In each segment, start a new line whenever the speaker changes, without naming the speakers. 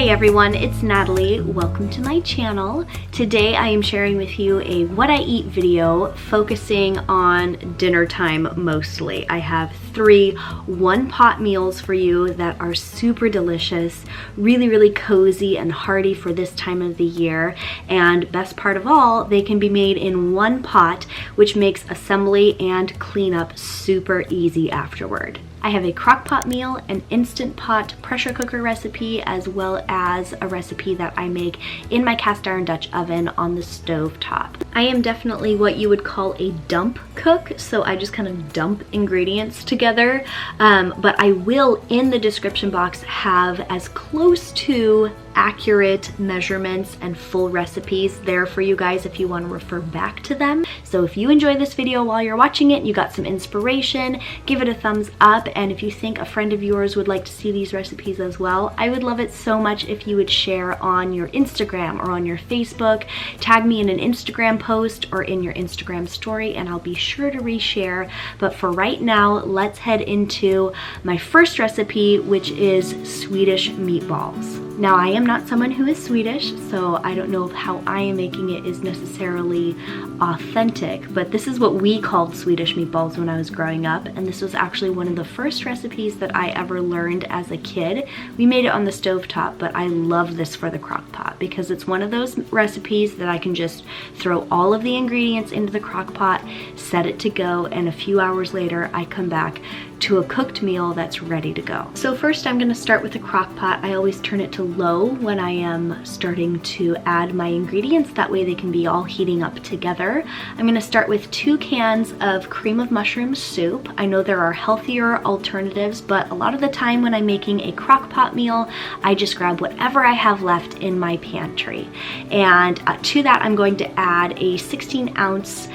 Hey everyone, it's Natalie. Welcome to my channel. Today I am sharing with you a what I eat video focusing on dinner time mostly. I have 3 one-pot meals for you that are super delicious, really cozy and hearty for this time of the year. And best part of all, they can be made in one pot, which makes assembly and cleanup super easy afterward. I have a crock pot meal, an instant pot pressure cooker recipe, as well as a recipe that I make in my cast iron Dutch oven on the stove top. I am definitely what you would call a dump cook, so I just kind of dump ingredients together, but I will in the description box have as close to accurate measurements and full recipes there for you guys if you want to refer back to them. So if you enjoy this video while you're watching it, you got some inspiration, give it a thumbs up, and if you think a friend of yours would like to see these recipes as well, I would love it so much if you would share on your Instagram or on your Facebook, tag me in an Instagram post or in your Instagram story, and I'll be sure to reshare. But for right now, let's head into my first recipe, which is Swedish meatballs. Now, I am not someone who is Swedish, so I don't know if how I am making it is necessarily authentic, but this is what we called Swedish meatballs when I was growing up, and this was actually one of the first recipes that I ever learned as a kid. We made it on the stovetop, but I love this for the crock pot because it's one of those recipes that I can just throw all of the ingredients into the crock pot, set it to go, and a few hours later I come back to a cooked meal that's ready to go. So first I'm going to start with the crock pot. I always turn it to low when I am starting to add my ingredients, that way they can be all heating up together. I'm going to start with 2 cans of cream of mushroom soup. I know there are healthier alternatives, but a lot of the time when I'm making a crock pot meal, I just grab whatever I have left in my pantry. And to that I'm going to add a 16-ounce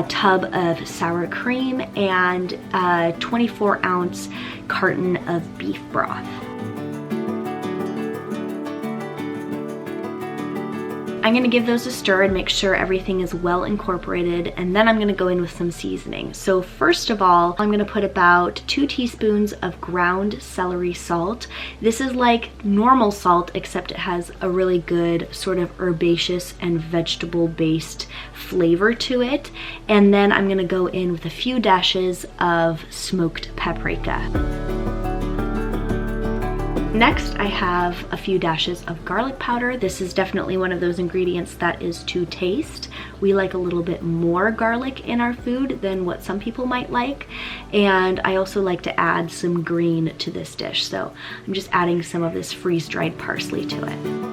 tub of sour cream and a 24-ounce carton of beef broth. I'm going to give those a stir and make sure everything is well incorporated, and then I'm going to go in with some seasoning. So first of all, I'm going to put about 2 teaspoons of ground celery salt. This is like normal salt, except it has a really good sort of herbaceous and vegetable-based flavor to it. And then I'm going to go in with a few dashes of smoked paprika. Next, I have a few dashes of garlic powder. This is definitely one of those ingredients that is to taste. We like a little bit more garlic in our food than what some people might like. And I also like to add some green to this dish. So I'm just adding some of this freeze-dried parsley to it.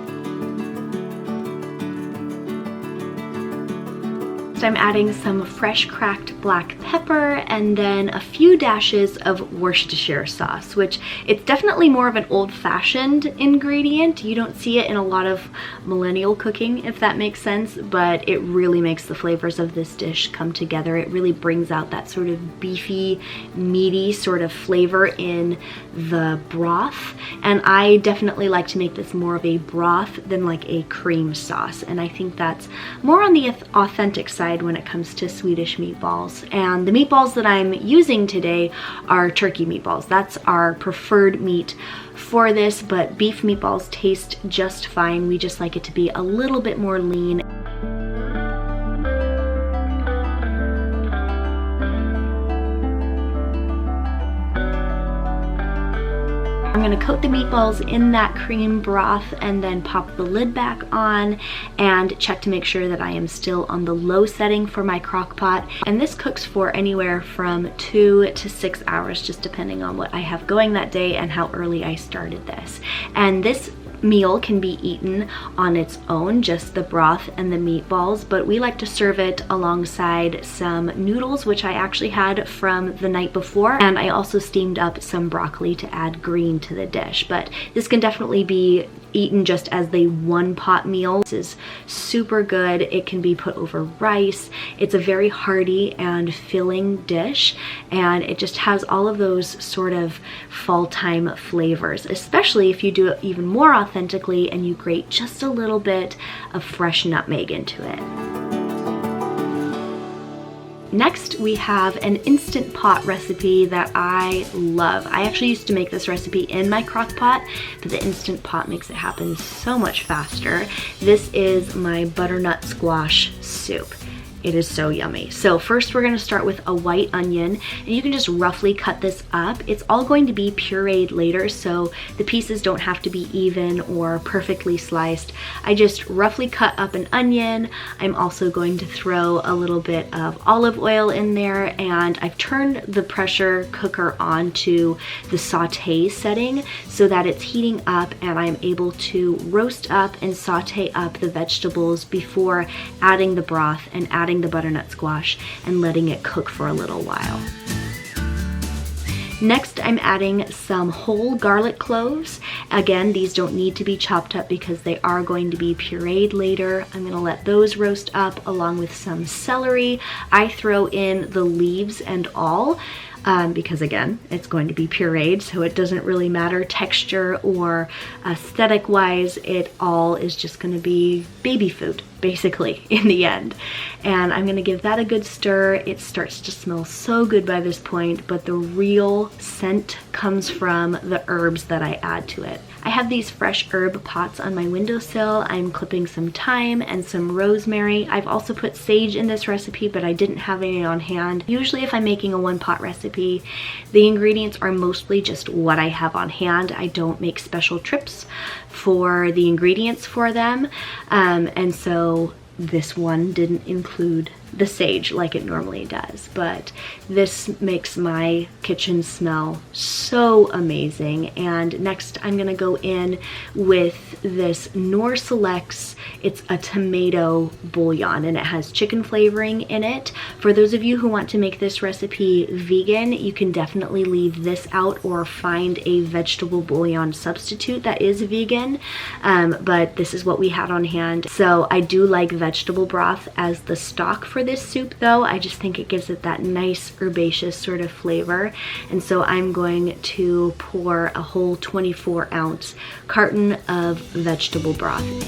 So I'm adding some fresh cracked black pepper and then a few dashes of Worcestershire sauce, which it's definitely more of an old-fashioned ingredient. You don't see it in a lot of millennial cooking, if that makes sense, but it really makes the flavors of this dish come together. It really brings out that sort of beefy, meaty sort of flavor in the broth, and I definitely like to make this more of a broth than like a cream sauce, and I think that's more on the authentic side when it comes to Swedish meatballs. And the meatballs that I'm using today are turkey meatballs. That's our preferred meat for this, but beef meatballs taste just fine. We just like it to be a little bit more lean. I'm going to coat the meatballs in that cream broth and then pop the lid back on and check to make sure that I am still on the low setting for my crock pot. And this cooks for anywhere from 2 to 6 hours, just depending on what I have going that day and how early I started this. And this meal can be eaten on its own, just the broth and the meatballs, but we like to serve it alongside some noodles, which I actually had from the night before, and I also steamed up some broccoli to add green to the dish. But this can definitely be eaten just as the one pot meal. This is super good. It can be put over rice. It's a very hearty and filling dish, and it just has all of those sort of fall time flavors, especially if you do it even more authentically and you grate just a little bit of fresh nutmeg into it. Next, we have an Instant Pot recipe that I love. I actually used to make this recipe in my crock pot, but the Instant Pot makes it happen so much faster. This is my butternut squash soup. It is so yummy. So first we're gonna start with a white onion, and you can just roughly cut this up. It's all going to be pureed later, so the pieces don't have to be even or perfectly sliced. I just roughly cut up an onion. I'm also going to throw a little bit of olive oil in there, and I've turned the pressure cooker on to the sauté setting so that it's heating up and I'm able to roast up and sauté up the vegetables before adding the broth and adding the butternut squash and letting it cook for a little while. Next, I'm adding some whole garlic cloves. Again, these don't need to be chopped up because they are going to be pureed later. I'm gonna let those roast up along with some celery. I throw in the leaves and all, because again, it's going to be pureed, so it doesn't really matter texture or aesthetic wise. It all is just going to be baby food basically in the end. And I'm going to give that a good stir. It starts to smell so good by this point, but the real scent comes from the herbs that I add to it. I have these fresh herb pots on my windowsill. I'm clipping some thyme and some rosemary. I've also put sage in this recipe, but I didn't have any on hand. Usually if I'm making a one-pot recipe, the ingredients are mostly just what I have on hand. I don't make special trips for the ingredients for them. And so this one didn't include the sage like it normally does, but this makes my kitchen smell so amazing. And next I'm gonna go in with this Nor Selects. It's a tomato bouillon and it has chicken flavoring in it. For those of you who want to make this recipe vegan, you can definitely leave this out or find a vegetable bouillon substitute that is vegan, but this is what we had on hand. So I do like vegetable broth as the stock for this soup though. I just think it gives it that nice herbaceous sort of flavor. And so I'm going to pour a whole 24-ounce carton of vegetable broth in.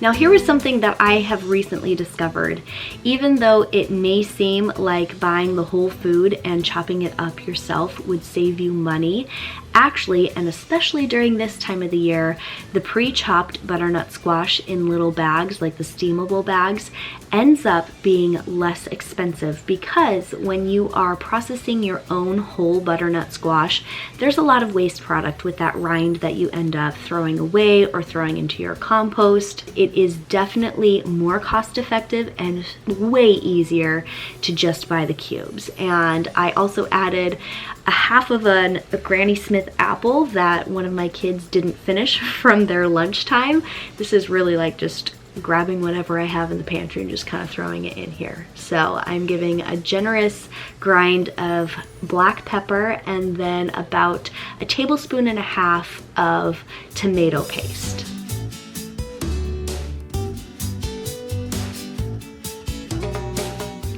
Now here is something that I have recently discovered. Even though it may seem like buying the whole food and chopping it up yourself would save you money, actually, and especially during this time of the year, the pre-chopped butternut squash in little bags, like the steamable bags, ends up being less expensive because when you are processing your own whole butternut squash, there's a lot of waste product with that rind that you end up throwing away or throwing into your compost. It is definitely more cost effective and way easier to just buy the cubes. And I also added a half of a Granny Smith apple that one of my kids didn't finish from their lunchtime. This is really like just grabbing whatever I have in the pantry and just kind of throwing it in here. So I'm giving a generous grind of black pepper and then about a tablespoon and a half of tomato paste.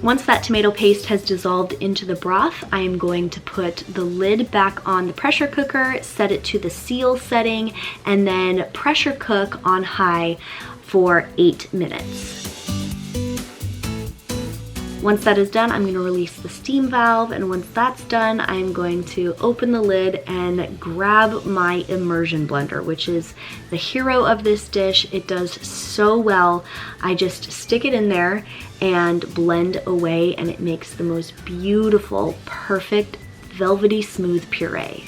Once that tomato paste has dissolved into the broth, I am going to put the lid back on the pressure cooker, set it to the seal setting, and then pressure cook on high for 8 minutes. Once that is done, I'm going to release the steam valve, and once that's done, I'm going to open the lid and grab my immersion blender, which is the hero of this dish. It does so well. I just stick it in there and blend away, and it makes the most beautiful, perfect, velvety smooth puree.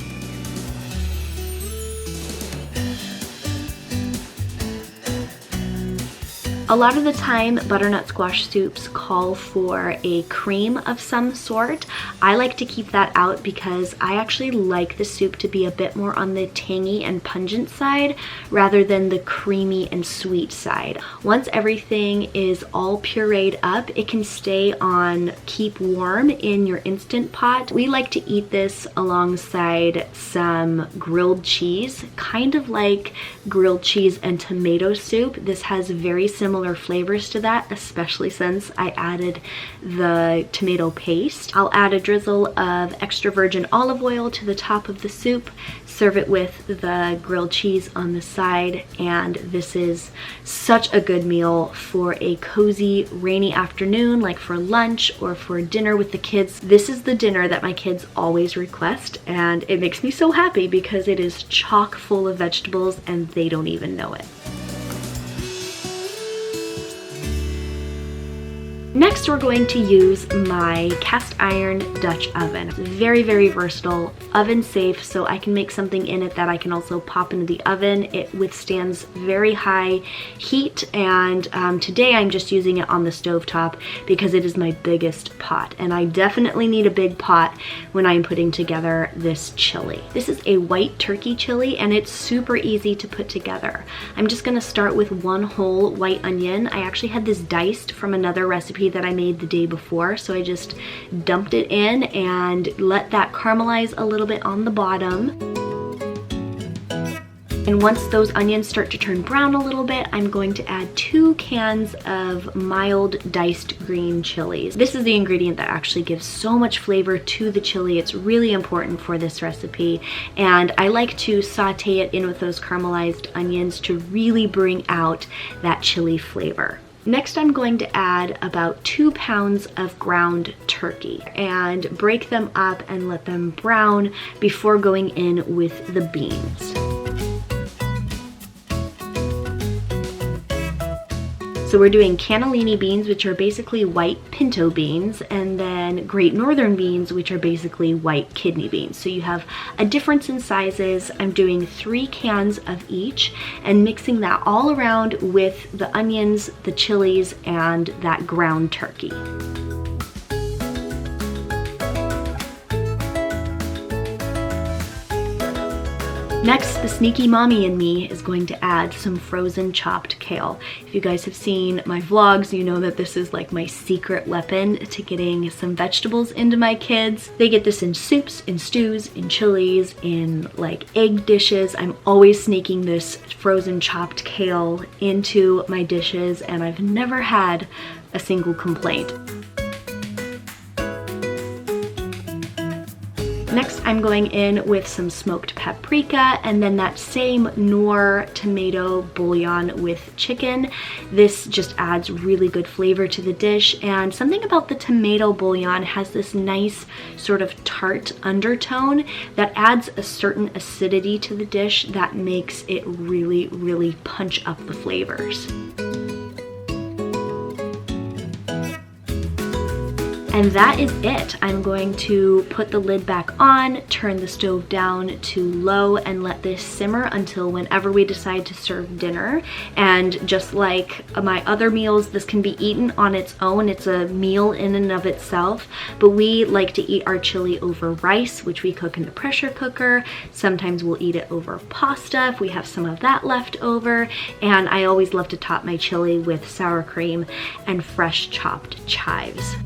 A lot of the time, butternut squash soups call for a cream of some sort. I like to keep that out because I actually like the soup to be a bit more on the tangy and pungent side rather than the creamy and sweet side. Once everything is all pureed up, it can stay on keep warm in your Instant Pot. We like to eat this alongside some grilled cheese, kind of like grilled cheese and tomato soup. This has very similar similar flavors to that, especially since I added the tomato paste. I'll add a drizzle of extra virgin olive oil to the top of the soup, serve it with the grilled cheese on the side, and this is such a good meal for a cozy rainy afternoon, like for lunch or for dinner with the kids. This is the dinner that my kids always request, and it makes me so happy because it is chock full of vegetables and they don't even know it. Next, we're going to use my cast iron Dutch oven. It's very, very versatile, oven safe, so I can make something in it that I can also pop into the oven. It withstands very high heat, and today I'm just using it on the stovetop because it is my biggest pot, and I definitely need a big pot when I'm putting together this chili. This is a white turkey chili, and it's super easy to put together. I'm just gonna start with one whole white onion. I actually had this diced from another recipe that I made the day before, so I just dumped it in and let that caramelize a little bit on the bottom. And once those onions start to turn brown a little bit, I'm going to add 2 cans of mild diced green chilies. This is the ingredient that actually gives so much flavor to the chili. It's really important for this recipe, and I like to saute it in with those caramelized onions to really bring out that chili flavor. Next, I'm going to add about 2 pounds of ground turkey and break them up and let them brown before going in with the beans. So we're doing cannellini beans, which are basically white pinto beans, and then Great Northern beans, which are basically white kidney beans. So you have a difference in sizes. I'm doing 3 cans of each and mixing that all around with the onions, the chilies, and that ground turkey. Next, the sneaky mommy in me is going to add some frozen chopped kale. If you guys have seen my vlogs, you know that this is like my secret weapon to getting some vegetables into my kids. They get this in soups, in stews, in chilies, in like egg dishes. I'm always sneaking this frozen chopped kale into my dishes, and I've never had a single complaint. Next, I'm going in with some smoked paprika and then that same Knorr tomato bouillon with chicken. This just adds really good flavor to the dish, and something about the tomato bouillon has this nice sort of tart undertone that adds a certain acidity to the dish that makes it really, really punch up the flavors. And that is it. I'm going to put the lid back on, turn the stove down to low, and let this simmer until whenever we decide to serve dinner. And just like my other meals, this can be eaten on its own. It's a meal in and of itself, but we like to eat our chili over rice, which we cook in the pressure cooker. Sometimes we'll eat it over pasta if we have some of that left over. And I always love to top my chili with sour cream and fresh chopped chives.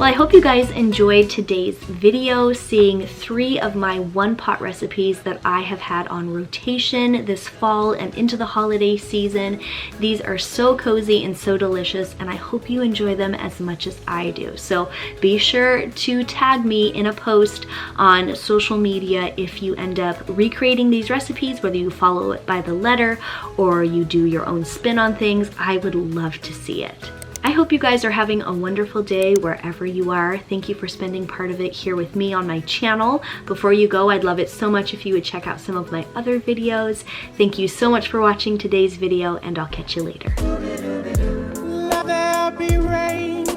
Well, I hope you guys enjoyed today's video, seeing 3 of my one-pot recipes that I have had on rotation this fall and into the holiday season. These are so cozy and so delicious, and I hope you enjoy them as much as I do. So be sure to tag me in a post on social media if you end up recreating these recipes, whether you follow it by the letter or you do your own spin on things. I would love to see it. I hope you guys are having a wonderful day wherever you are. Thank you for spending part of it here with me on my channel. Before you go, I'd love it so much if you would check out some of my other videos. Thank you so much for watching today's video, and I'll catch you later. Let there be rain,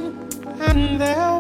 and there